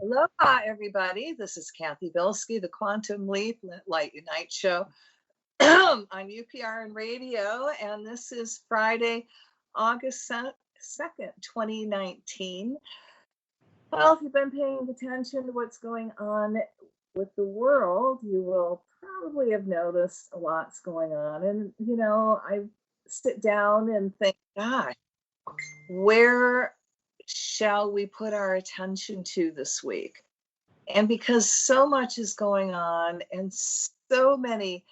Aloha, everybody. This is Cathy Bilsky, the Quantum Leap Light Unite Show on UPRN Radio, and this is Friday, August 2nd, 2019. Well, if you've been paying attention to what's going on with the world, you will probably have noticed a lot's going on. And, you know, I sit down and think, gosh, where shall we put our attention to this week? And because so much is going on and so many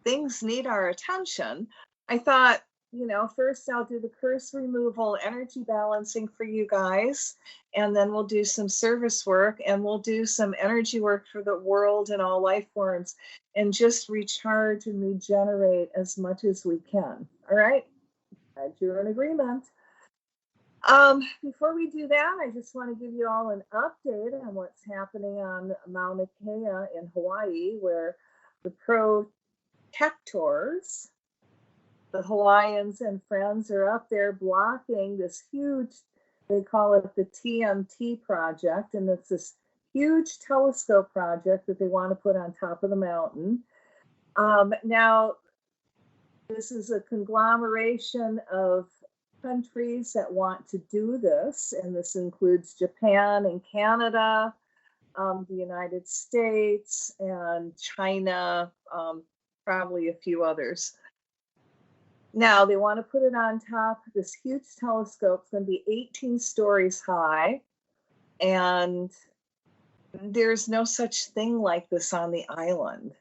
things need our attention, I thought, you know, first I'll do the curse removal, energy balancing for you guys, and then we'll do some service work, and we'll do some energy work for the world and all life forms, and just recharge and regenerate as much as we can. All right? Glad you're in agreement. Before we do that, I just want to give you all an update on what's happening on Mauna Kea in Hawaii, where the protectors, the Hawaiians and friends, are up there blocking this huge, they call it the TMT project, and it's this huge telescope project that they want to put on top of the mountain. Now, this is a conglomeration of countries that want to do this, and this includes Japan and Canada, the United States and China, probably a few others. Now they want to put it on top of this huge telescope. It's going to be 18 stories high, and there's no such thing like this on the island.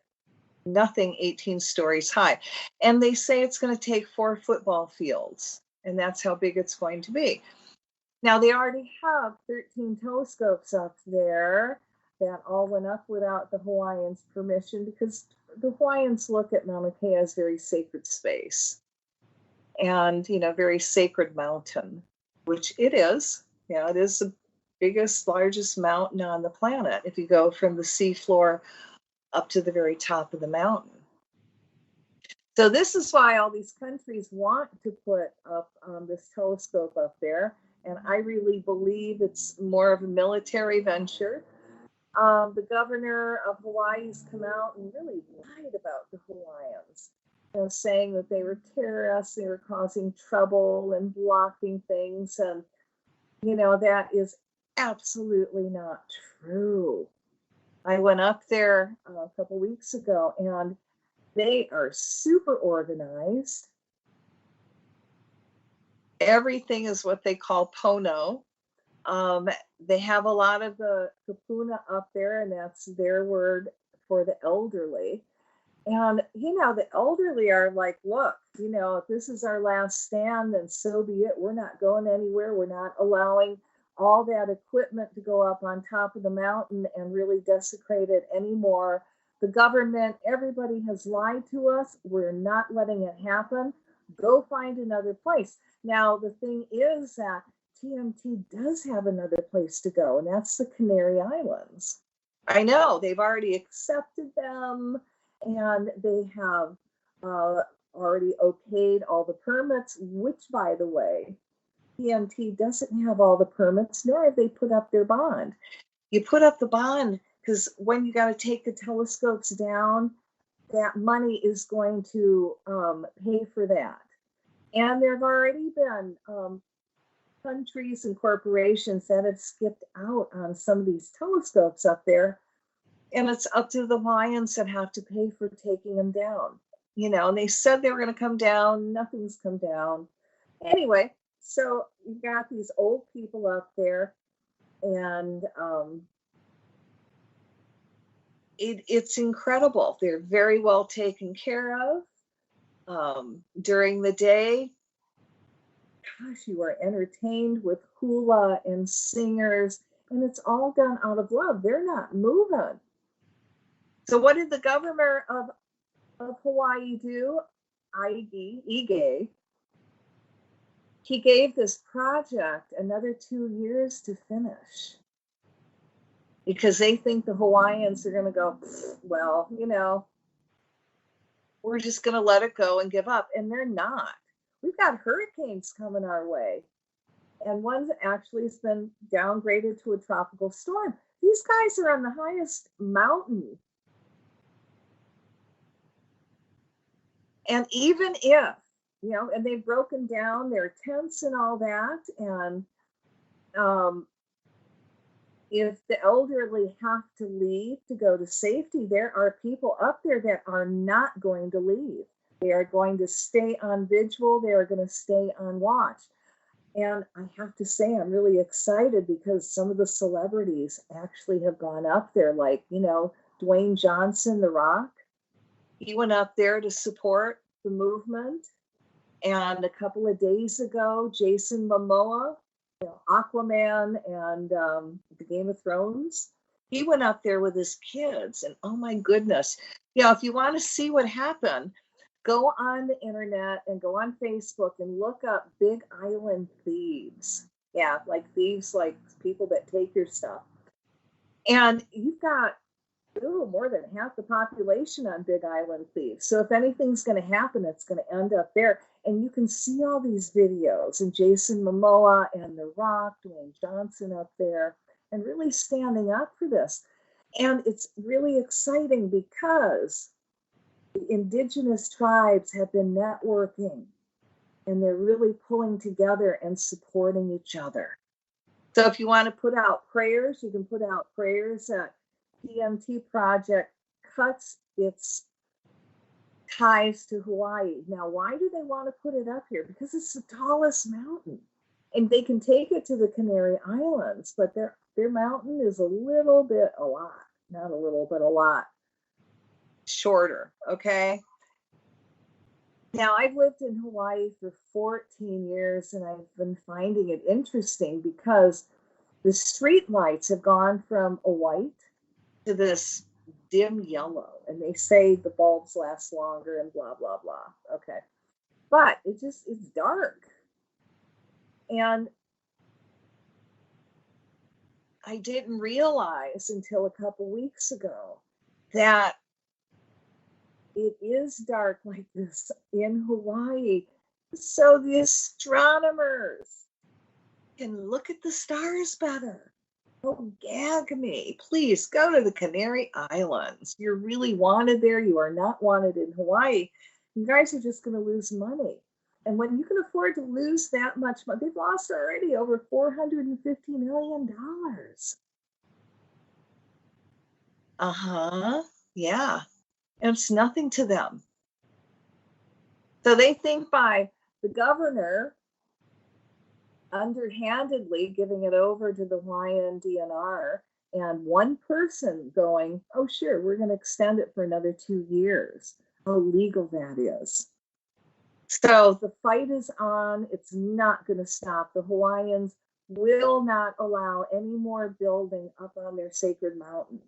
Nothing 18 stories high. And they say it's going to take 4 football fields. And that's how big it's going to be. Now, they already have 13 telescopes up there that all went up without the Hawaiians' permission, because the Hawaiians look at Mauna Kea as very sacred space and, you know, very sacred mountain, which it is. You know, it is the biggest, largest mountain on the planet if you go from the seafloor up to the very top of the mountain. So this is why all these countries want to put up this telescope up there. And I really believe it's more of a military venture. The governor of Hawaii's come out and really lied about the Hawaiians, you know, saying that they were terrorists, they were causing trouble and blocking things. And, you know, that is absolutely not true. I went up there a couple weeks ago, and they are super organized. Everything is what they call pono. They have a lot of the kapuna up there, and that's their word for the elderly. And, you know, the elderly are like, look, you know, if this is our last stand, then so be it. We're not going anywhere. We're not allowing all that equipment to go up on top of the mountain and really desecrate it anymore. The government, everybody has lied to us. We're not letting it happen. Go find another place. Now, the thing is that TMT does have another place to go, and that's the Canary Islands. I know, they've already accepted them, and they have already okayed all the permits, which, by the way, TMT doesn't have all the permits, nor have they put up their bond. You put up the bond because when you got to take the telescopes down, that money is going to pay for that. And there have already been countries and corporations that have skipped out on some of these telescopes up there. And it's up to the Hawaiians that have to pay for taking them down. You know, and they said they were going to come down. Nothing's come down. Anyway, so you've got these old people up there, and it's incredible. They're very well taken care of. During the day, gosh, you are entertained with hula and singers, and it's all done out of love. They're not moving. So what did the governor of Hawaii do? Ige. He gave this project another 2 years to finish, because they think the Hawaiians are going to go, well, you know, we're just going to let it go and give up. And they're not. We've got hurricanes coming our way. and one actually has been downgraded to a tropical storm. These guys are on the highest mountain. And even if, and they've broken down their tents and all that, and if the elderly have to leave to go to safety, there are people up there that are not going to leave. They are going to stay on vigil. They are going to stay on watch. And I have to say, I'm really excited because some of the celebrities actually have gone up there, like, Dwayne Johnson, The Rock. He went up there to support the movement. And a couple of days ago, Jason Momoa, Aquaman and the Game of Thrones, he went up there with his kids. And oh my goodness, if you want to see what happened, go on the internet and go on Facebook and look up Big Island thieves. Yeah, like thieves, like people that take your stuff. And you've got more than half the population on Big Island thieves. So if anything's going to happen, it's going to end up there. And you can see all these videos and Jason Momoa and The Rock, Dwayne Johnson up there, and really standing up for this. And it's really exciting because the indigenous tribes have been networking and they're really pulling together and supporting each other. So if you want to put out prayers, you can put out prayers at TMT Project cuts its ties to Hawaii. Now, why do they want to put it up here? Because it's the tallest mountain. And they can take it to the Canary Islands, but their mountain is a lot, not a little, but a lot shorter, okay? Now, I've lived in Hawaii for 14 years, and I've been finding it interesting because the street lights have gone from a white to this dim yellow, and they say the bulbs last longer and blah, blah, blah. Okay. But it's dark. And I didn't realize until a couple weeks ago that it is dark like this in Hawaii. So the astronomers can look at the stars better. Oh, gag me. Please go to the Canary Islands. You're really wanted there. You are not wanted in Hawaii. You guys are just going to lose money. And when you can afford to lose that much money, they've lost already over $450 million. Yeah. And it's nothing to them. So they think by the governor underhandedly giving it over to the Hawaiian DNR and one person going, oh, sure, we're going to extend it for another 2 years. How legal that is. So the fight is on. It's not going to stop. The Hawaiians will not allow any more building up on their sacred mountain.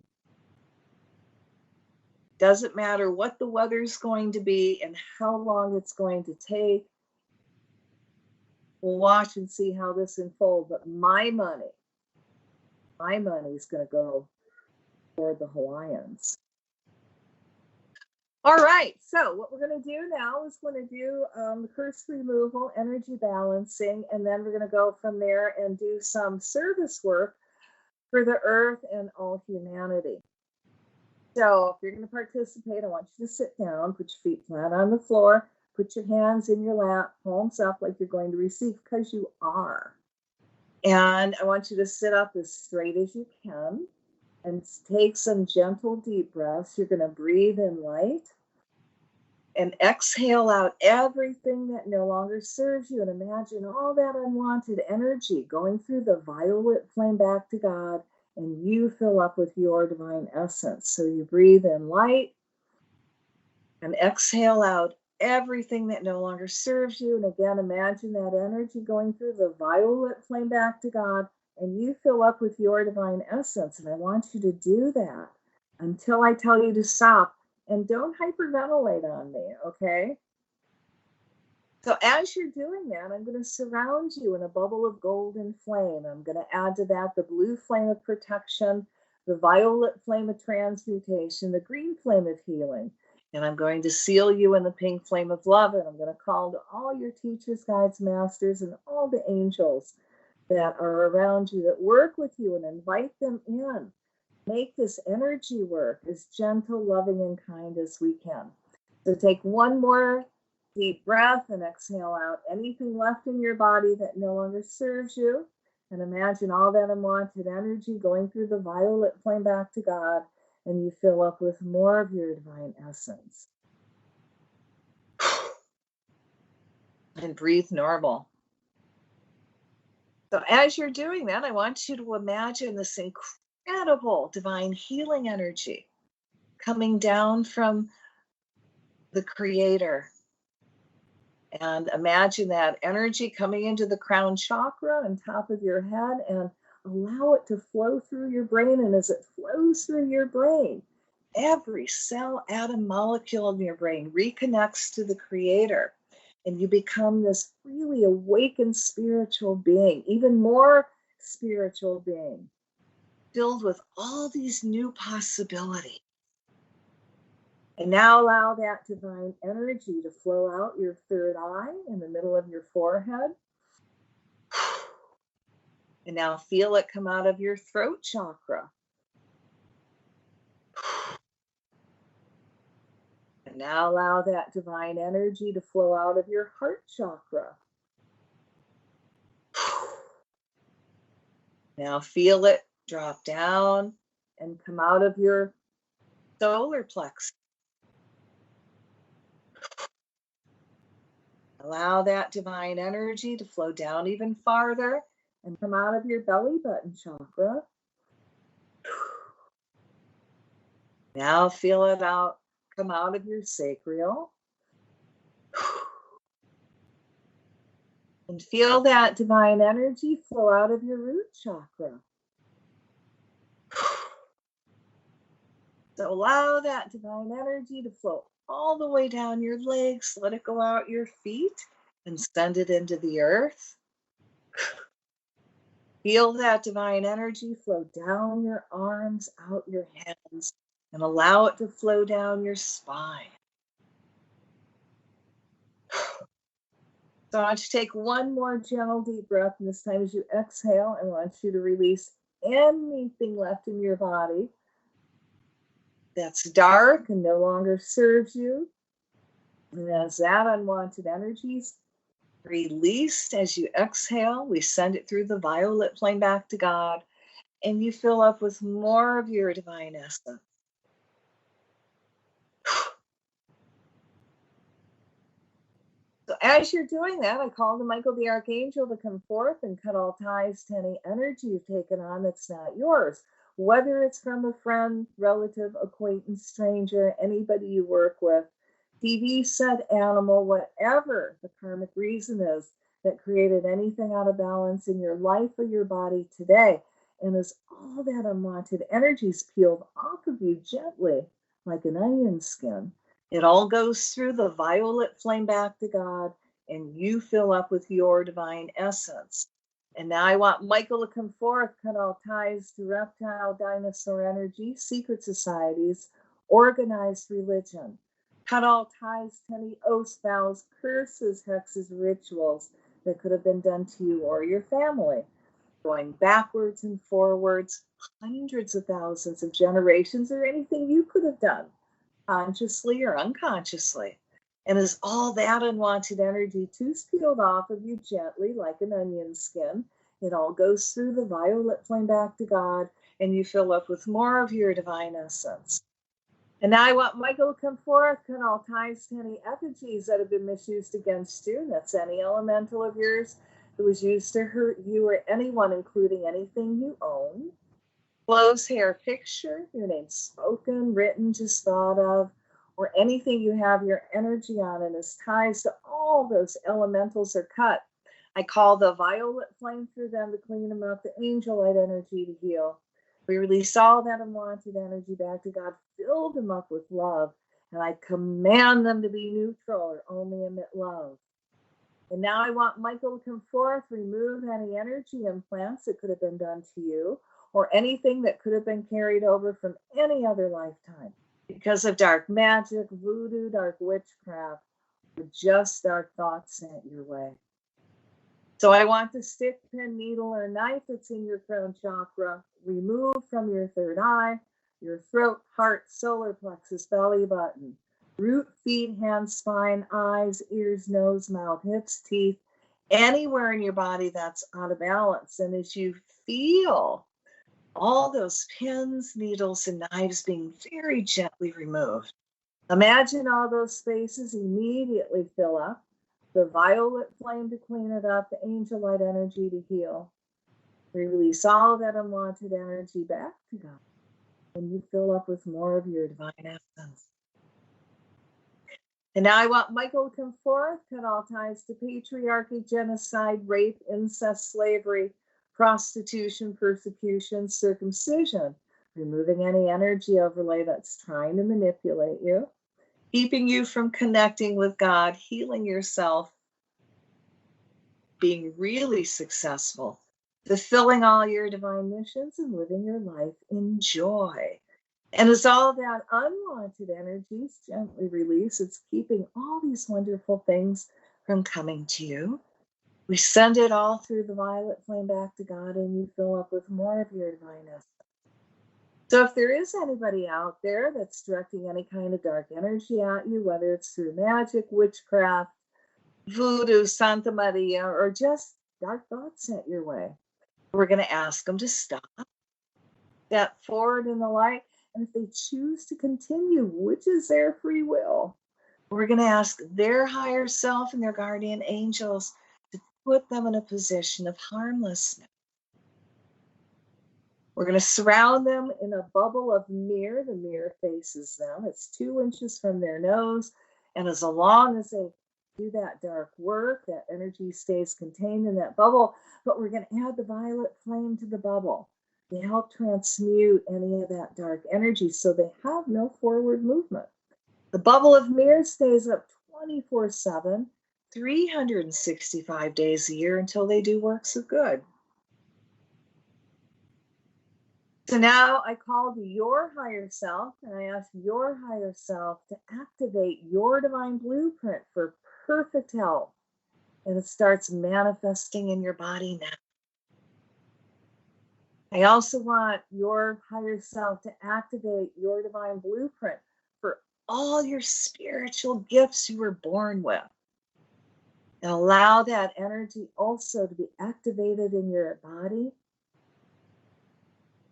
Doesn't matter what the weather's going to be and how long it's going to take. We'll watch and see how this unfolds. But my money is going to go for the Hawaiians. All right, so what we're going to do now is we're going to do the curse removal, energy balancing, and then we're going to go from there and do some service work for the earth and all humanity. So if you're going to participate, I want you to sit down, put your feet flat on the floor, put your hands in your lap, palms up like you're going to receive, because you are. And I want you to sit up as straight as you can and take some gentle deep breaths. You're going to breathe in light and exhale out everything that no longer serves you. And imagine all that unwanted energy going through the violet flame back to God, and you fill up with your divine essence. So you breathe in light and exhale out everything that no longer serves you. And again, imagine that energy going through the violet flame back to God, and you fill up with your divine essence. And I want you to do that until I tell you to stop. And don't hyperventilate on me, okay? So as you're doing that, I'm going to surround you in a bubble of golden flame. I'm going to add to that the blue flame of protection, the violet flame of transmutation, the green flame of healing. And I'm going to seal you in the pink flame of love. And I'm going to call to all your teachers, guides, masters, and all the angels that are around you that work with you and invite them in. Make this energy work as gentle, loving, and kind as we can. So take one more deep breath and exhale out anything left in your body that no longer serves you. And imagine all that unwanted energy going through the violet flame back to God, and you fill up with more of your divine essence. And breathe normal. So as you're doing that, I want you to imagine this incredible divine healing energy coming down from the Creator. And imagine that energy coming into the crown chakra on top of your head, and allow it to flow through your brain. And as it flows through your brain, every cell, atom, molecule in your brain reconnects to the Creator. And you become this really awakened spiritual being, even more spiritual being, filled with all these new possibilities. And now allow that divine energy to flow out your third eye in the middle of your forehead. And now feel it come out of your throat chakra. And now allow that divine energy to flow out of your heart chakra. Now feel it drop down and come out of your solar plexus. Allow that divine energy to flow down even farther and come out of your belly button chakra. Now feel it out, come out of your sacral. And feel that divine energy flow out of your root chakra. So allow that divine energy to flow all the way down your legs. Let it go out your feet and send it into the earth. Feel that divine energy flow down your arms, out your hands, and allow it to flow down your spine. So I want you to take one more gentle deep breath, and this time as you exhale, I want you to release anything left in your body that's dark and no longer serves you. And as that unwanted energy is released as you exhale, we send it through the violet flame back to God, and you fill up with more of your divine essence. So as you're doing that, I call to Michael the Archangel to come forth and cut all ties to any energy you've taken on that's not yours, whether it's from a friend, relative, acquaintance, stranger, anybody you work with, TV set, animal, whatever the karmic reason is that created anything out of balance in your life or your body today. And as all that unwanted energy is peeled off of you gently, like an onion skin, it all goes through the violet flame back to God, and you fill up with your divine essence. And now I want Michael to come forth, cut all ties to reptile, dinosaur energy, secret societies, organized religion. Cut all ties to any oaths, vows, curses, hexes, rituals that could have been done to you or your family, going backwards and forwards, hundreds of thousands of generations, or anything you could have done, consciously or unconsciously. And as all that unwanted energy too is peeled off of you gently like an onion skin, it all goes through the violet flame back to God, and you fill up with more of your divine essence. And now I want Michael to come forth, cut all ties to any effigies that have been misused against you. And that's any elemental of yours that was used to hurt you or anyone, including anything you own. Clothes, hair, picture, your name spoken, written, just thought of, or anything you have your energy on, and as ties to all those elementals are cut, I call the violet flame through them to clean them up, the angel light energy to heal. We release all that unwanted energy back to God, fill them up with love, and I command them to be neutral or only emit love. And now I want Michael to come forth, remove any energy implants that could have been done to you, or anything that could have been carried over from any other lifetime because of dark magic, voodoo, dark witchcraft, or just dark thoughts sent your way. So I want the stick, pen, needle, or knife that's in your crown chakra removed from your third eye, your throat, heart, solar plexus, belly button, root, feet, hands, spine, eyes, ears, nose, mouth, hips, teeth, anywhere in your body that's out of balance. And as you feel all those pins, needles, and knives being very gently removed, imagine all those spaces immediately fill up, the violet flame to clean it up, the angel light energy to heal. Release all that unwanted energy back to God, and you fill up with more of your divine essence. And now I want Michael to come forth, cut all ties to patriarchy, genocide, rape, incest, slavery, prostitution, persecution, circumcision, removing any energy overlay that's trying to manipulate you, keeping you from connecting with God, healing yourself, being really successful, fulfilling all your divine missions, and living your life in joy. And as all that unwanted energy is gently released, it's keeping all these wonderful things from coming to you. We send it all through the violet flame back to God, and you fill up with more of your divine essence. So if there is anybody out there that's directing any kind of dark energy at you, whether it's through magic, witchcraft, voodoo, Santa Maria, or just dark thoughts sent your way, we're going to ask them to stop, step forward in the light. And if they choose to continue, which is their free will, we're going to ask their higher self and their guardian angels to put them in a position of harmlessness. We're going to surround them in a bubble of mirror. The mirror faces them. It's 2 inches from their nose. And as long as they do that dark work, that energy stays contained in that bubble. But we're going to add the violet flame to the bubble to help transmute any of that dark energy so they have no forward movement. The bubble of mirror stays up 24/7, 365 days a year until they do works of good. So now I call to your higher self, and I ask your higher self to activate your divine blueprint for perfect health. And it starts manifesting in your body now. I also want your higher self to activate your divine blueprint for all your spiritual gifts you were born with. And allow that energy also to be activated in your body.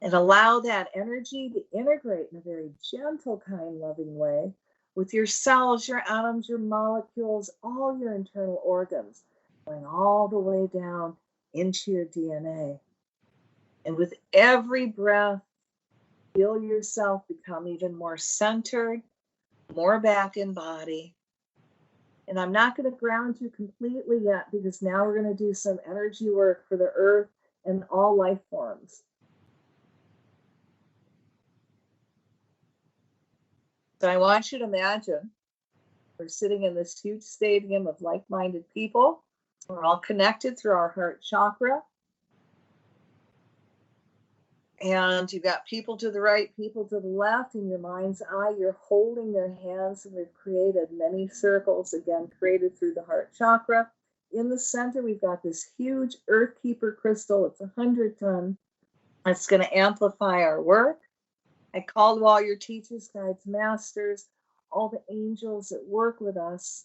And allow that energy to integrate in a very gentle, kind, loving way with your cells, your atoms, your molecules, all your internal organs, going all the way down into your DNA. And with every breath, feel yourself become even more centered, more back in body. And I'm not going to ground you completely yet, because now we're going to do some energy work for the earth and all life forms. So I want you to imagine we're sitting in this huge stadium of like-minded people. We're all connected through our heart chakra. And you've got people to the right, people to the left. In your mind's eye, you're holding their hands, and we've created many circles, again, created through the heart chakra. In the center, we've got this huge Earth Keeper crystal. It's 100-ton. It's going to amplify our work. I called all your teachers, guides, masters, all the angels that work with us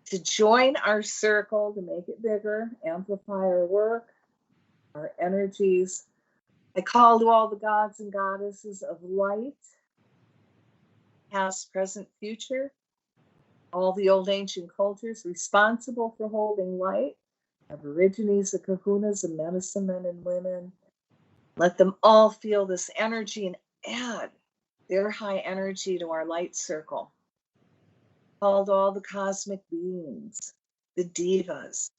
to join our circle, to make it bigger, amplify our work, our energies. I called all the gods and goddesses of light, past, present, future, all the old ancient cultures responsible for holding light, Aborigines, the kahunas, the medicine men and women. Let them all feel this energy and add their high energy to our light circle. Called all the cosmic beings, the divas,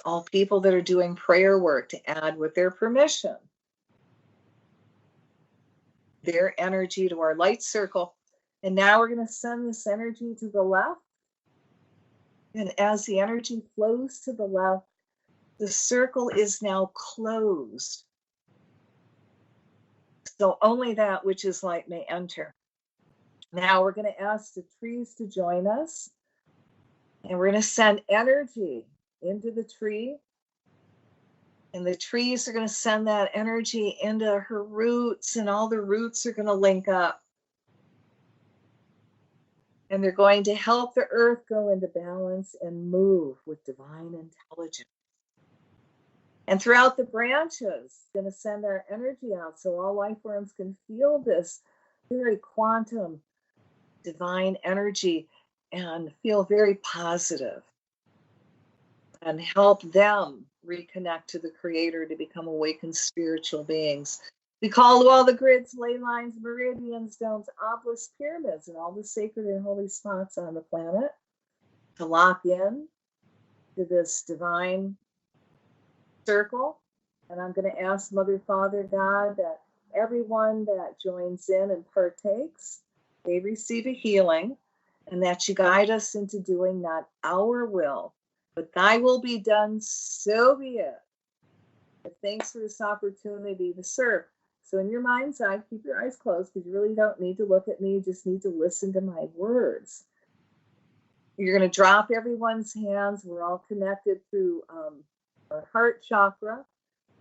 all people that are doing prayer work to add with their permission their energy to our light circle. And now we're going to send this energy to the left. And as the energy flows to the left, the circle is now closed. So only that which is light may enter. Now we're going to ask the trees to join us. And we're going to send energy into the tree. And the trees are going to send that energy into her roots, and all the roots are going to link up. And they're going to help the earth go into balance and move with divine intelligence. And throughout the branches, it's going to send our energy out so all life forms can feel this very quantum divine energy and feel very positive and help them reconnect to the Creator to become awakened spiritual beings. We call to all the grids, ley lines, meridians, domes, obelisks, pyramids, and all the sacred and holy spots on the planet to lock in to this divine circle. And I'm going to ask Mother, Father, God that everyone that joins in and partakes, they receive a healing, and that you guide us into doing not our will, but thy will be done, so be it. But thanks for this opportunity to serve. So in your mind's eye, keep your eyes closed, because you really don't need to look at me. You just need to listen to my words. You're going to drop everyone's hands. We're all connected through our heart chakra.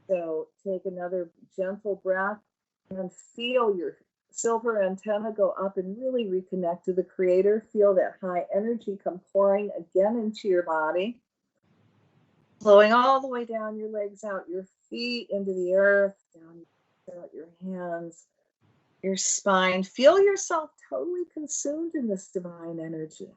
So take another gentle breath and feel your silver antenna go up and really reconnect to the Creator. Feel that high energy come pouring again into your body, flowing all the way down your legs, out your feet, into the earth, down out your hands, your spine. Feel yourself totally consumed in this divine energy.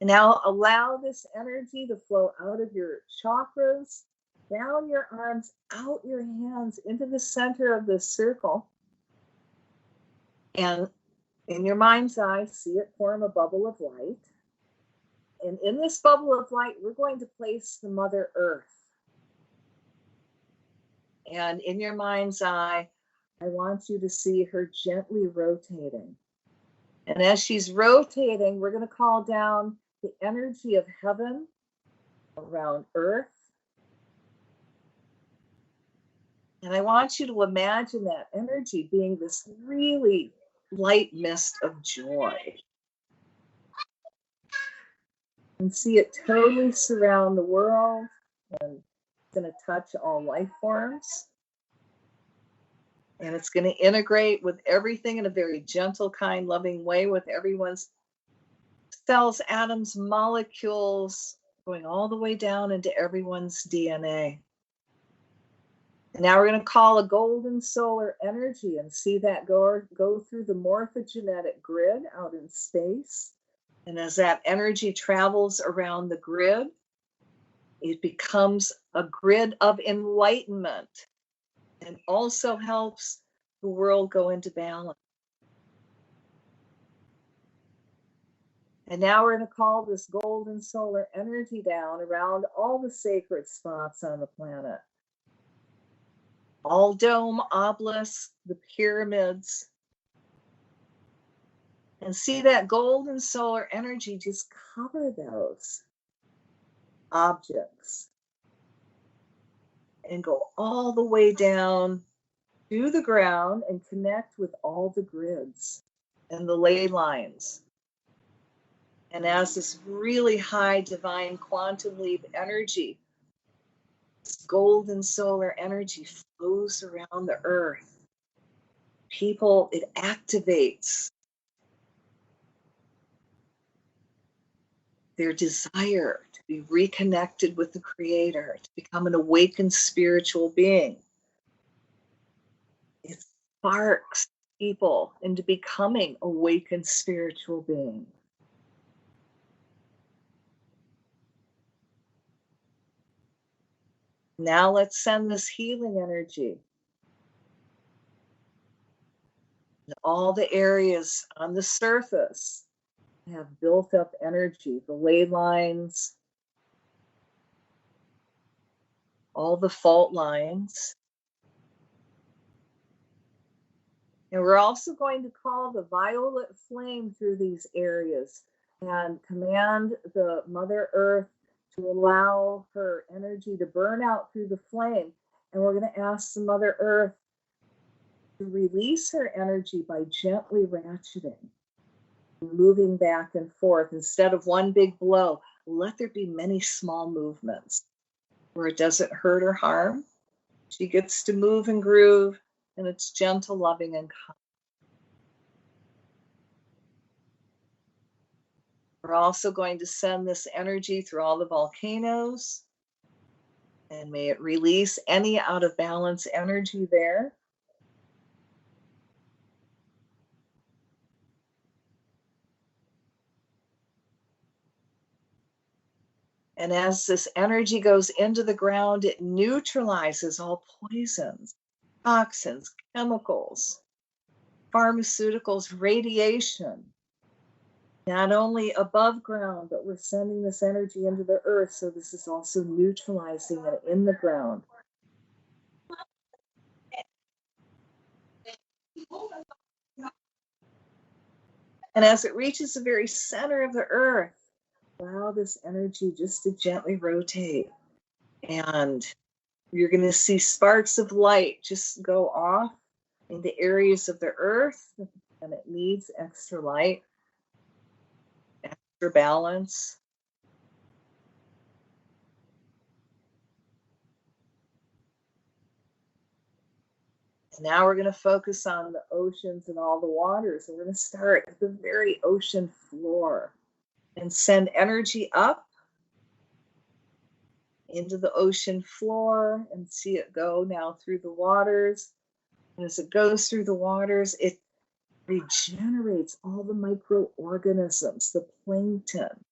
And now allow this energy to flow out of your chakras, down your arms, out your hands, into the center of this circle. And in your mind's eye, see it form a bubble of light. And in this bubble of light, we're going to place the Mother Earth. And in your mind's eye, I want you to see her gently rotating. And as she's rotating, we're going to call down the energy of heaven around earth. And I want you to imagine that energy being this really light mist of joy. And see it totally surround the world, and it's going to touch all life forms. And it's going to integrate with everything in a very gentle, kind, loving way, with everyone's cells, atoms, molecules, going all the way down into everyone's DNA. And now we're going to call a golden solar energy and see that go through the morphogenetic grid out in space. And as that energy travels around the grid, it becomes a grid of enlightenment and also helps the world go into balance. And now we're going to call this golden solar energy down around all the sacred spots on the planet. All dome, obelisks, the pyramids. And see that golden solar energy just cover those objects and go all the way down to the ground and connect with all the grids and the ley lines. And as this really high divine quantum leap energy, this golden solar energy flows around the earth, people, it activates their desire to be reconnected with the Creator, to become an awakened spiritual being. It sparks people into becoming awakened spiritual beings. Now let's send this healing energy to all the areas on the surface that have built up energy, the ley lines, all the fault lines. And we're also going to call the violet flame through these areas and command the Mother Earth to allow her energy to burn out through the flame. And we're going to ask the Mother Earth to release her energy by gently ratcheting. moving back and forth. Instead of one big blow, let there be many small movements where it doesn't hurt or harm. She gets to move and groove, and it's gentle, loving, and kind. We're also going to send this energy through all the volcanoes, and may it release any out of balance energy there. And as this energy goes into the ground, it neutralizes all poisons, toxins, chemicals, pharmaceuticals, radiation. Not only above ground, but we're sending this energy into the earth. So this is also neutralizing it in the ground. And as it reaches the very center of the earth, allow this energy just to gently rotate. And you're going to see sparks of light just go off into areas of the earth, and it needs extra light, extra balance. And now we're going to focus on the oceans and all the waters. And we're going to start at the very ocean floor and send energy up into the ocean floor and see it go now through the waters. And as it goes through the waters, it regenerates all the microorganisms, the plankton,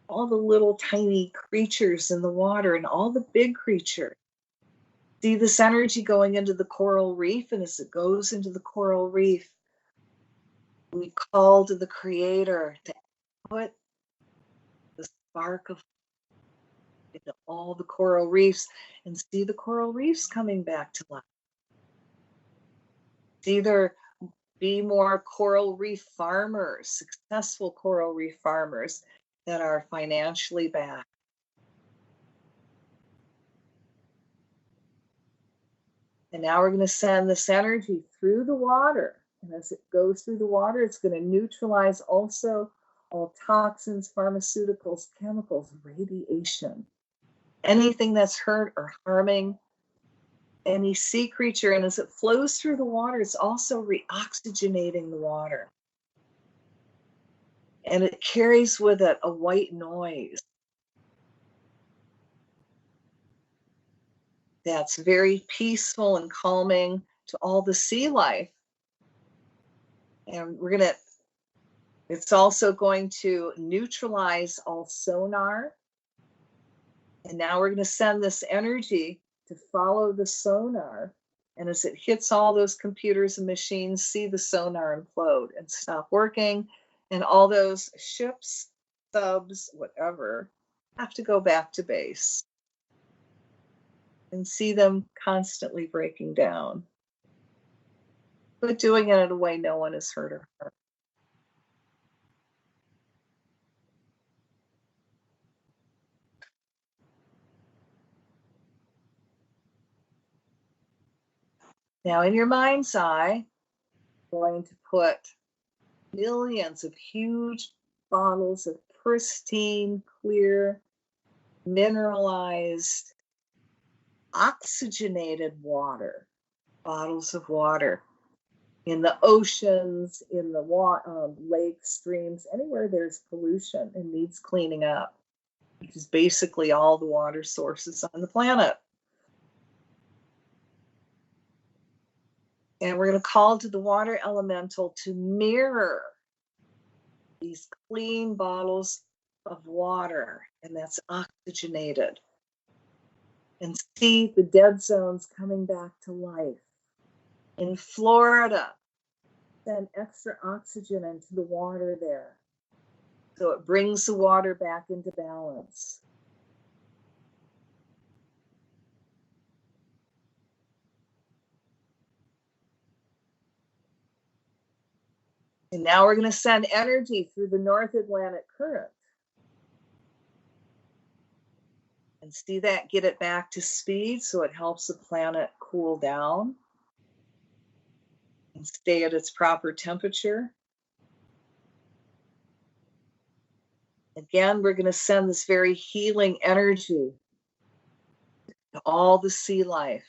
all the little tiny creatures in the water, and all the big creatures. See this energy going into the coral reef, and as it goes into the coral reef, we call to the Creator to put the spark of into all the coral reefs and see the coral reefs coming back to life. Either be more coral reef farmers, successful coral reef farmers that are financially backed. And now we're going to send this energy through the water. And as it goes through the water, it's going to neutralize also all toxins, pharmaceuticals, chemicals, radiation, anything that's hurt or harming any sea creature. And as it flows through the water, it's also reoxygenating the water. And it carries with it a white noise that's very peaceful and calming to all the sea life. And it's also going to neutralize all sonar. And now we're going to send this energy to follow the sonar. And as it hits all those computers and machines, see the sonar implode and stop working. And all those ships, subs, whatever, have to go back to base. And see them constantly breaking down, but doing it in a way no one is hurt or harmed. Now, in your mind's eye, I'm going to put millions of huge bottles of pristine, clear, mineralized, oxygenated water, bottles of water in the oceans, in the lakes, streams, anywhere there's pollution and needs cleaning up, which is basically all the water sources on the planet. And we're going to call to the water elemental to mirror these clean bottles of water, and that's oxygenated. And see the dead zones coming back to life. In Florida, send extra oxygen into the water there. So it brings the water back into balance. And now we're going to send energy through the North Atlantic Current. And see that get it back to speed so it helps the planet cool down and stay at its proper temperature. Again, we're going to send this very healing energy to all the sea life.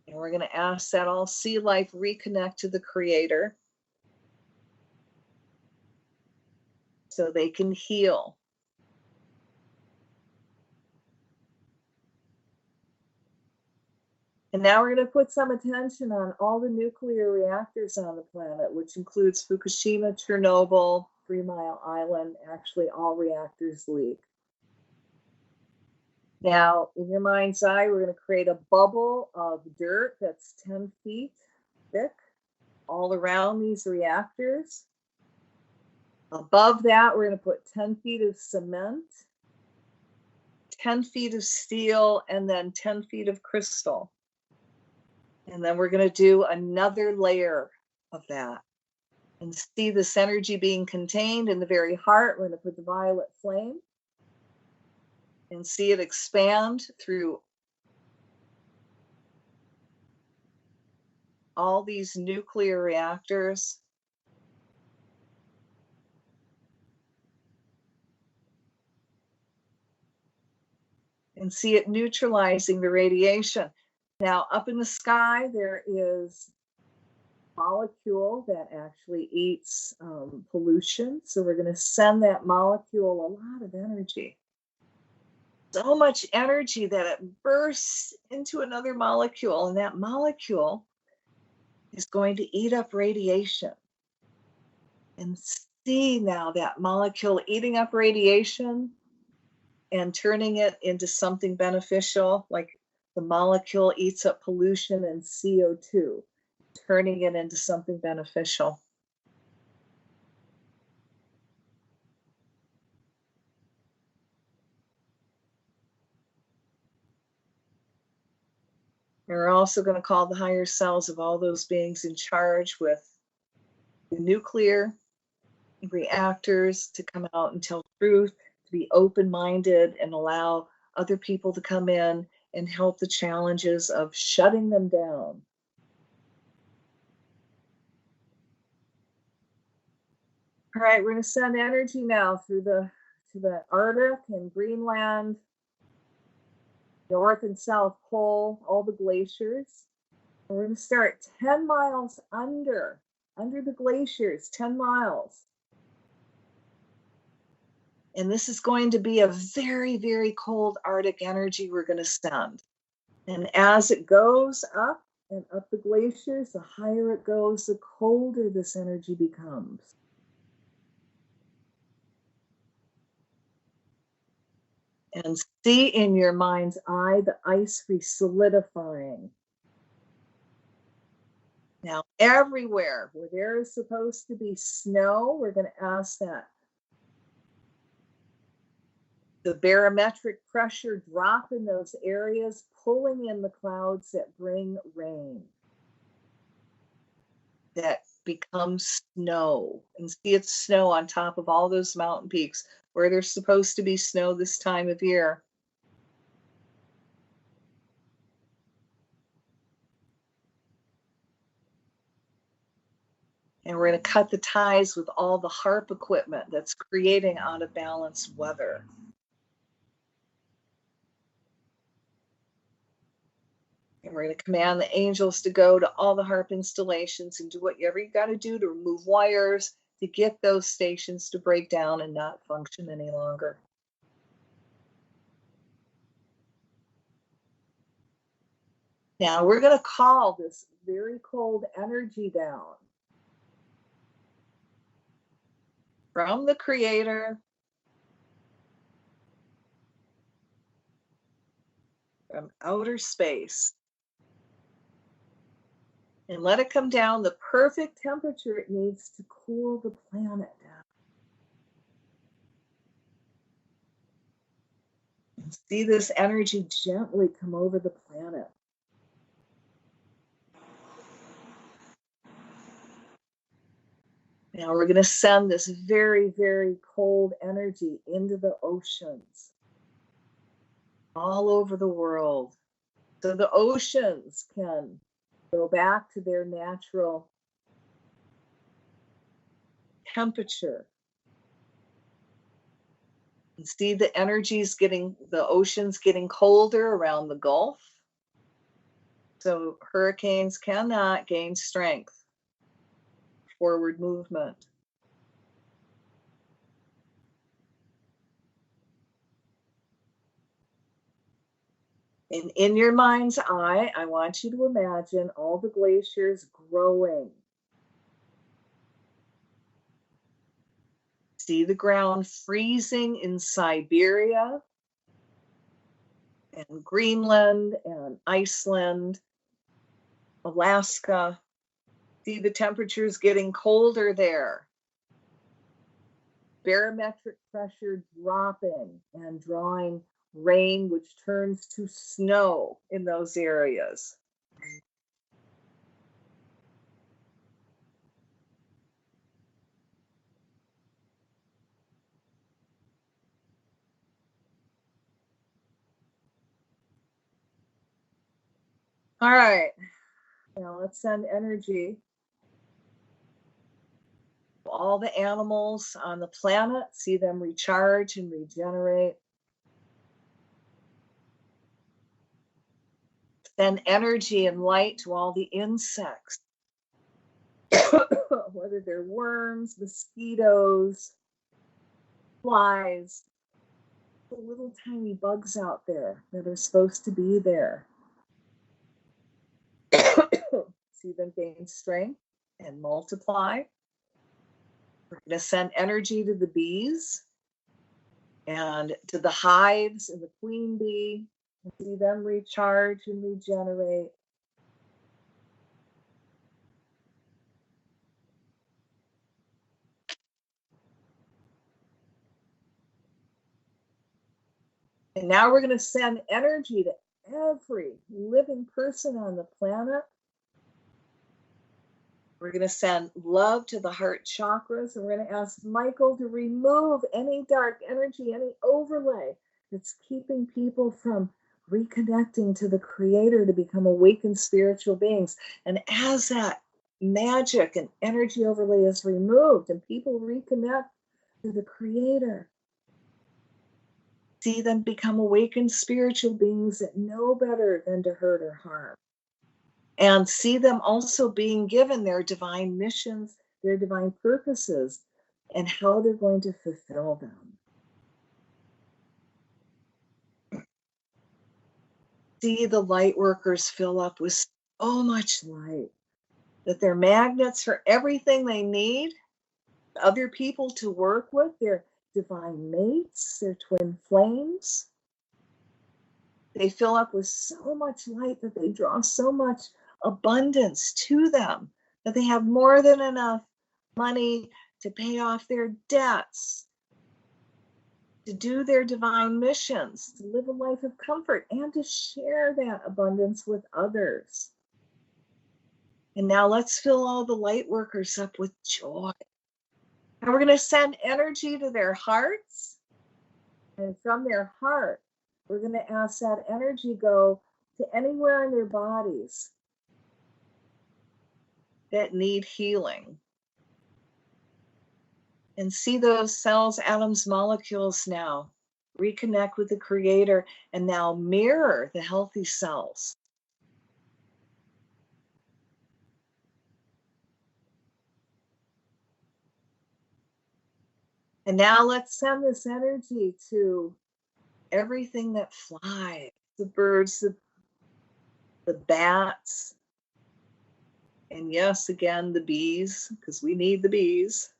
And we're going to ask that all sea life reconnect to the Creator so they can heal. And now we're going to put some attention on all the nuclear reactors on the planet, which includes Fukushima, Chernobyl, 3 Mile Island. Actually, all reactors leak. Now, in your mind's eye, we're going to create a bubble of dirt that's 10 feet thick all around these reactors. Above that, we're going to put 10 feet of cement, 10 feet of steel, and then 10 feet of crystal. And then we're going to do another layer of that. And see this energy being contained in the very heart. We're going to put the violet flame and see it expand through all these nuclear reactors. And see it neutralizing the radiation. Now, up in the sky, there is a molecule that actually eats pollution. So we're going to send that molecule a lot of energy. So much energy that it bursts into another molecule, and that molecule is going to eat up radiation. And see now that molecule eating up radiation and turning it into something beneficial, like the molecule eats up pollution and CO2, turning it into something beneficial. We're also going to call the higher selves of all those beings in charge with the nuclear reactors to come out and tell truth, to be open-minded and allow other people to come in and help the challenges of shutting them down. All right, we're going to send energy now to the Arctic and Greenland, North and South Pole, all the glaciers. And we're going to start 10 miles under the glaciers, 10 miles. And this is going to be a very, very cold Arctic energy we're going to send. And as it goes up and up the glaciers, the higher it goes, the colder this energy becomes. And see in your mind's eye the ice re-solidifying. Now, everywhere where there is supposed to be snow, we're going to ask that the barometric pressure drop in those areas, pulling in the clouds that bring rain, that becomes snow. And see it's snow on top of all those mountain peaks where there's supposed to be snow this time of year. And we're going to cut the ties with all the HARP equipment that's creating out of balance weather. And we're going to command the angels to go to all the HARP installations and do whatever you got to do to remove wires to get those stations to break down and not function any longer. Now we're going to call this very cold energy down from the Creator, from outer space. And let it come down the perfect temperature it needs to cool the planet down. And see this energy gently come over the planet. Now we're going to send this very, very cold energy into the oceans all over the world. So the oceans can go back to their natural temperature And see the the oceans getting colder around the Gulf. So hurricanes cannot gain strength, forward movement. And in your mind's eye, I want you to imagine all the glaciers growing. See the ground freezing in Siberia and Greenland and Iceland, Alaska. See the temperatures getting colder there. Barometric pressure dropping and drawing rain, which turns to snow in those areas. All right, now let's send energy to all the animals on the planet, see them recharge and regenerate. Send energy and light to all the insects, whether they're worms, mosquitoes, flies, the little tiny bugs out there that are supposed to be there. See them gain strength and multiply. We're going to send energy to the bees and to the hives and the queen bee, and see them recharge and regenerate. And now we're going to send energy to every living person on the planet. We're going to send love to the heart chakras, and we're going to ask Michael to remove any dark energy, any overlay that's keeping people from reconnecting to the Creator to become awakened spiritual beings. And as that magic and energy overlay is removed and people reconnect to the Creator, see them become awakened spiritual beings that know better than to hurt or harm. And see them also being given their divine missions, their divine purposes, and how they're going to fulfill them. See the light workers fill up with so much light that they're magnets for everything they need, other people to work with, their divine mates, their twin flames. They fill up with so much light that they draw so much abundance to them that they have more than enough money to pay off their debts, to do their divine missions, to live a life of comfort, and to share that abundance with others. And now let's fill all the light workers up with joy. And we're going to send energy to their hearts. And from their heart, we're going to ask that energy go to anywhere in their bodies that need healing. And see those cells, atoms, molecules now reconnect with the Creator and now mirror the healthy cells. And now let's send this energy to everything that flies, the birds, the bats, and yes, again, the bees, because we need the bees.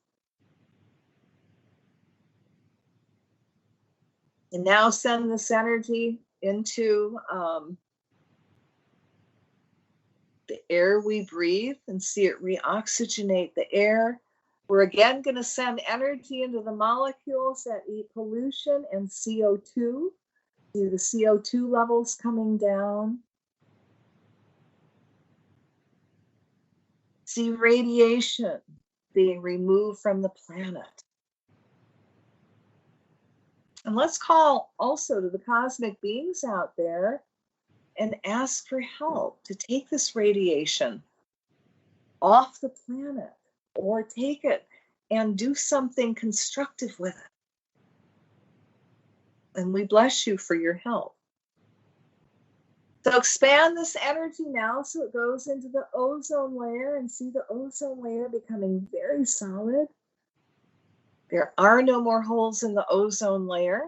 And now send this energy into the air we breathe and see it reoxygenate the air. We're again going to send energy into the molecules that eat pollution and CO2. See the CO2 levels coming down. See radiation being removed from the planet. And let's call also to the cosmic beings out there and ask for help to take this radiation off the planet or take it and do something constructive with it. And we bless you for your help. So expand this energy now so it goes into the ozone layer, and see the ozone layer becoming very solid. There are no more holes in the ozone layer.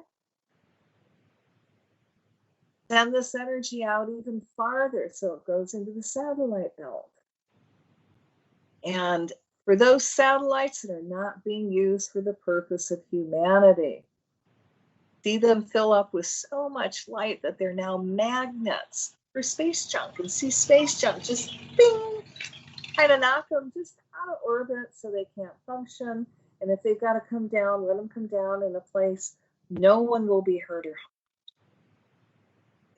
Send this energy out even farther so it goes into the satellite belt. And for those satellites that are not being used for the purpose of humanity, see them fill up with so much light that they're now magnets for space junk. And see space junk just bing, kind of knock them just out of orbit so they can't function. And if they've got to come down, let them come down in a place no one will be hurt or harmed.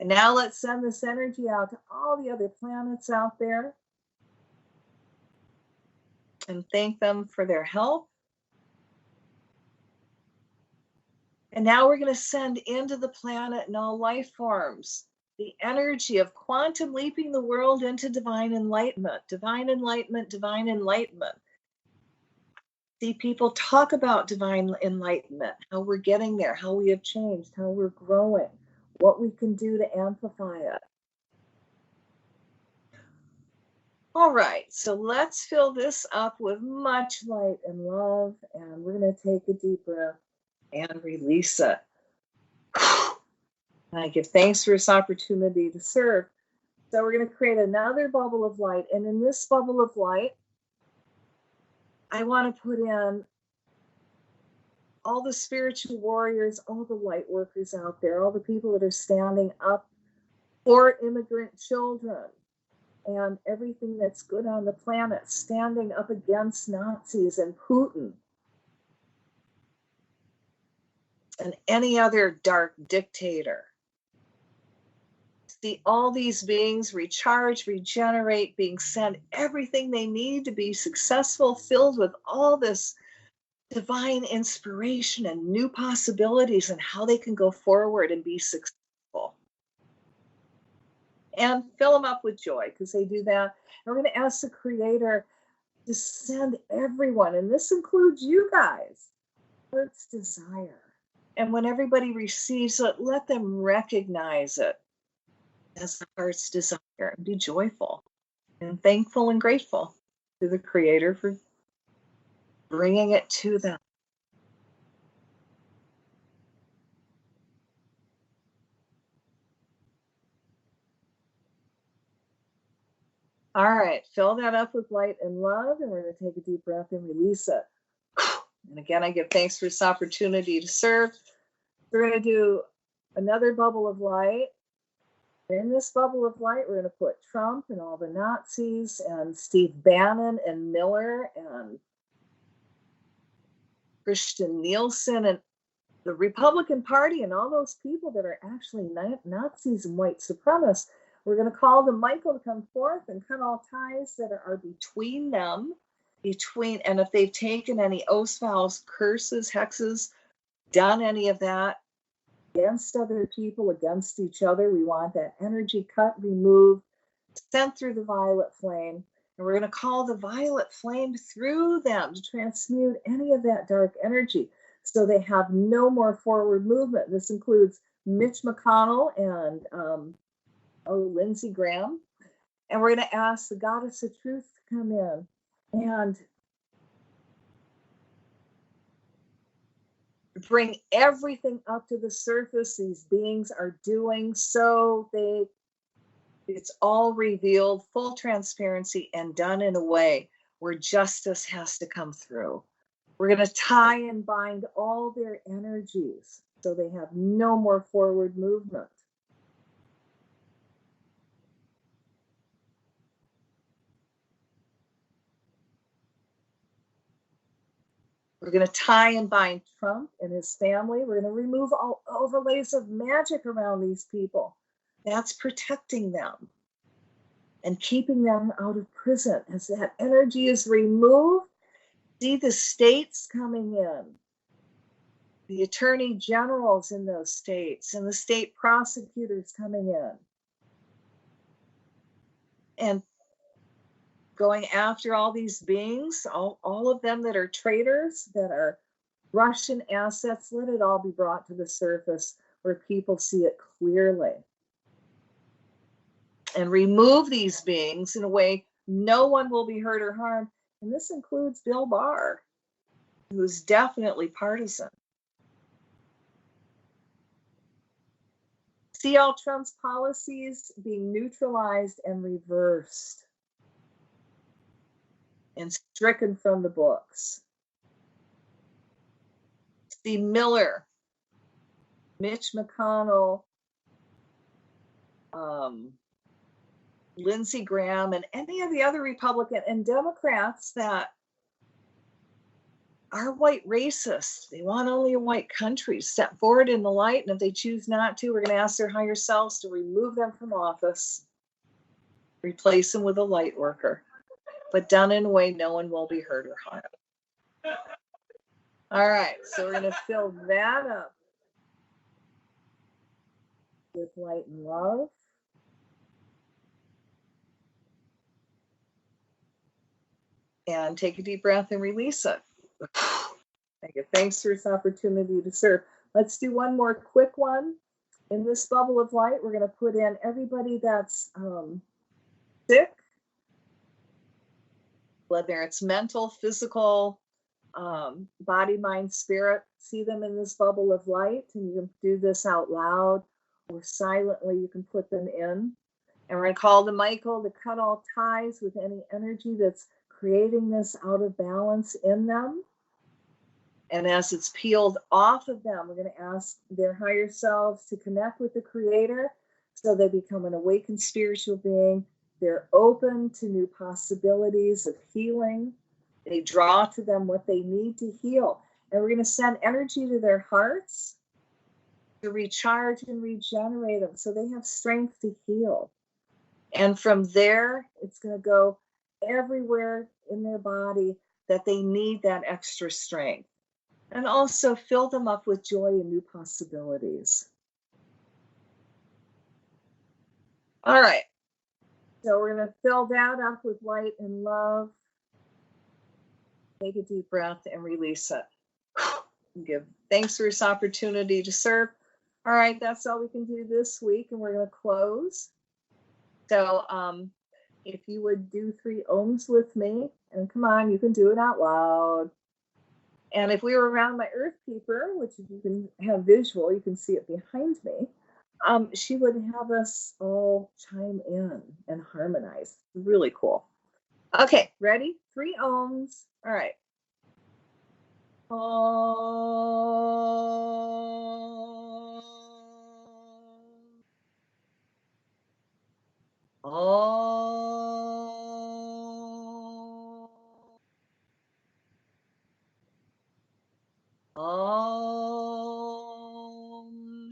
And now let's send this energy out to all the other planets out there and thank them for their help. And now we're going to send into the planet and all life forms the energy of quantum leaping the world into divine enlightenment, divine enlightenment, divine enlightenment. See people talk about divine enlightenment, how we're getting there, how we have changed, how we're growing, what we can do to amplify it. All right, so let's fill this up with much light and love, and we're going to take a deep breath and release it. And I give thanks for this opportunity to serve. So we're going to create another bubble of light, and in this bubble of light, I want to put in all the spiritual warriors, all the light workers out there, all the people that are standing up for immigrant children and everything that's good on the planet, standing up against Nazis and Putin and any other dark dictator. See all these beings recharge, regenerate, being sent everything they need to be successful, filled with all this divine inspiration and new possibilities and how they can go forward and be successful. And fill them up with joy, because they do that. And we're going to ask the Creator to send everyone, and this includes you guys, heart's desire. And when everybody receives it, let them recognize it as the heart's desire and be joyful and thankful and grateful to the Creator for bringing it to them. All right, fill that up with light and love, and we're going to take a deep breath and release it. And again, I give thanks for this opportunity to serve. We're going to do another bubble of light. In this bubble of light, we're going to put Trump and all the Nazis and Steve Bannon and Miller and Christian Nielsen and the Republican Party and all those people that are actually Nazis and white supremacists. We're going to call them Michael to come forth and cut all ties that are between them, and if they've taken any oaths, vows, curses, hexes, done any of that against other people, against each other, we want that energy cut, removed, sent through the violet flame. And we're going to call the violet flame through them to transmute any of that dark energy so they have no more forward movement. This includes Mitch McConnell and Lindsey Graham. And we're going to ask the Goddess of Truth to come in and bring everything up to the surface these beings are doing, so it's all revealed, full transparency, and done in a way where justice has to come through. We're going to tie and bind all their energies so they have no more forward movement. We're going to tie and bind Trump and his family. We're going to remove all overlays of magic around these people. That's protecting them and keeping them out of prison. As that energy is removed, see the states coming in, the attorney generals in those states and the state prosecutors coming in and going after all these beings, all of them that are traitors, that are Russian assets. Let it all be brought to the surface. where people see it clearly. And remove these beings in a way no one will be hurt or harmed. And this includes Bill Barr, who's definitely partisan. See all Trump's policies being neutralized and reversed and stricken from the books. See Miller, Mitch McConnell, Lindsey Graham, and any of the other Republican and Democrats that are white racists. They want only a white country. Step forward in the light, and if they choose not to, we're going to ask their higher selves to remove them from office, replace them with a light worker, but done in a way no one will be hurt or harmed. All right, so we're going to fill that up with light and love. And take a deep breath and release it. Thank you. Thanks for this opportunity to serve. Let's do one more quick one. In this bubble of light, we're going to put in everybody that's sick, whether it's mental, physical, body, mind, spirit. See them in this bubble of light, and you can do this out loud or silently. You can put them in. And we're going to call to Michael to cut all ties with any energy that's creating this out of balance in them. And as it's peeled off of them, we're going to ask their higher selves to connect with the Creator so they become an awakened spiritual being. They're open to new possibilities of healing. They draw to them what they need to heal. And we're going to send energy to their hearts to recharge and regenerate them so they have strength to heal. And from there, it's going to go everywhere in their body that they need that extra strength. And also fill them up with joy and new possibilities. All right. So we're going to fill that up with light and love. Take a deep breath and release it. Give thanks for this opportunity to serve. All right, that's all we can do this week, and we're going to close. So if you would do 3 ohms with me, and come on, you can do it out loud. And if we were around my Earth Keeper, which if you can have visual, you can see it behind me, she would have us all chime in and harmonize. Really cool. Okay, ready? 3 ohms. All right.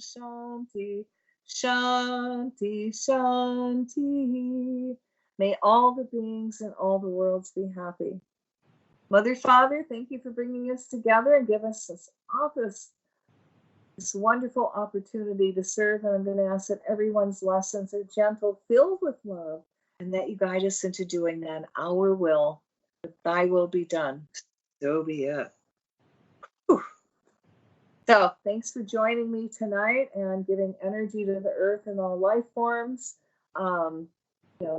Shanti, Shanti, Shanti. May all the beings in all the worlds be happy. Mother, Father, thank you for bringing us together and give us this wonderful opportunity to serve. And I'm going to ask that everyone's lessons are gentle, filled with love, and that you guide us into doing that. Our will, that thy will be done. So be it. Whew. So thanks for joining me tonight and giving energy to the earth and all life forms.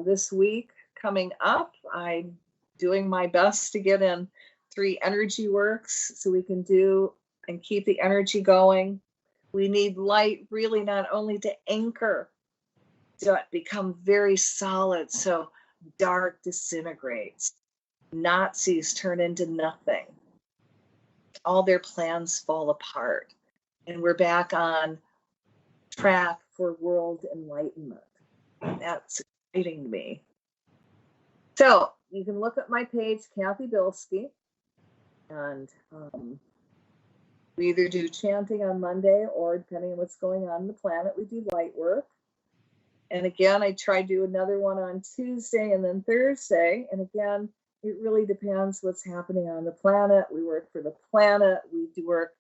This week coming up, I'm doing my best to get in 3 energy works so we can do and keep the energy going. We need light really not only to anchor, to become very solid so dark disintegrates. Nazis turn into nothing. All their plans fall apart. And we're back on track for world enlightenment. That's exciting to me. So you can look at my page, Cathy Bilsky, and we either do chanting on Monday or, depending on what's going on the planet, we do light work. And again, I try to do another one on Tuesday and then Thursday. And again, it really depends what's happening on the planet. We work for the planet. We do work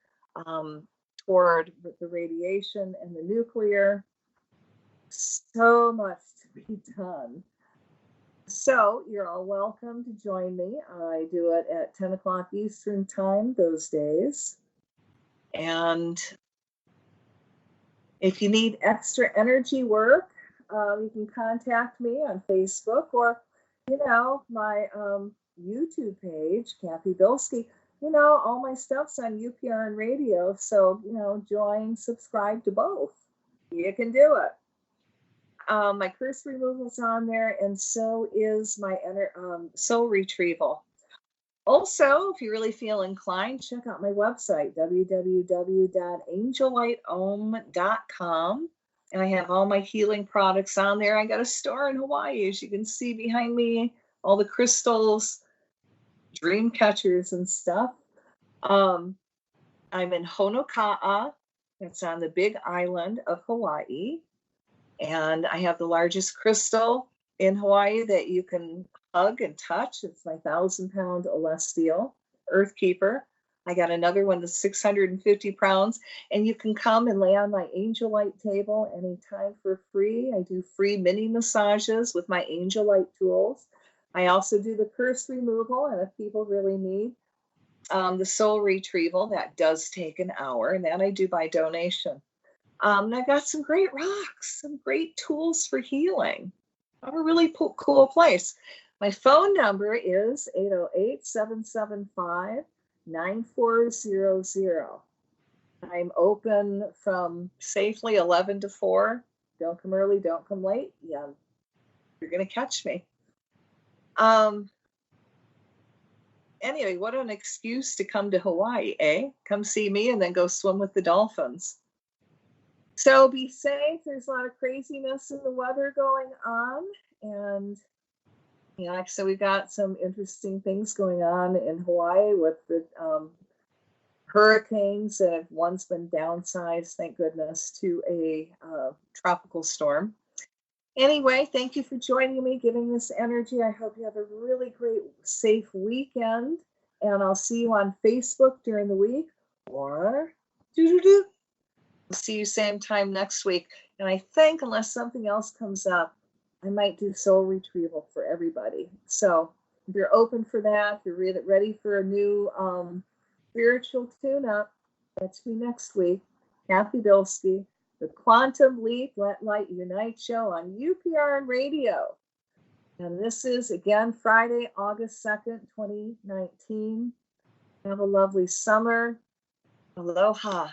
toward the radiation and the nuclear. So much to be done. So you're all welcome to join me. I do it at 10 o'clock Eastern time those days. And If you need extra energy work, you can contact me on Facebook or, my YouTube page, Cathy Bilsky. All my stuff's on UPRN Radio. So, join, subscribe to both. You can do it. My curse removal's on there, and so is my soul retrieval. Also, if you really feel inclined, check out my website, www.angellightOhm.com. And I have all my healing products on there. I got a store in Hawaii, as you can see behind me, all the crystals, dream catchers and stuff. I'm in Honoka'a. That's on the big island of Hawaii. And I have the largest crystal in Hawaii that you can hug and touch. It's my 1,000-pound Celestial Earth Keeper. I got another one that's 650 pounds, and you can come and lay on my angel light table anytime for free. I do free mini massages with my angel light tools. I also do the curse removal, and if people really need the soul retrieval, that does take an hour, and that I do by donation. And I've got some great rocks, some great tools for healing. I'm a really cool place. My phone number is 808-775-9400. I'm open from safely 11 to 4. Don't come early, don't come late. Yeah, you're going to catch me. Anyway, what an excuse to come to Hawaii, eh? Come see me and then go swim with the dolphins. So be safe. There's a lot of craziness in the weather going on. And, so we've got some interesting things going on in Hawaii with the hurricanes that have once been downsized, thank goodness, to a tropical storm. Anyway, thank you for joining me, giving this energy. I hope you have a really great, safe weekend. And I'll see you on Facebook during the week. Or see you same time next week. And I think, unless something else comes up, I might do soul retrieval for everybody. So if you're open for that, if you're ready for a new spiritual tune-up, that's me next week. Cathy Bilsky, the Quantum Leap Let Light Unite show on UPRN Radio. And this is, again, Friday, August 2nd, 2019. Have a lovely summer. Aloha.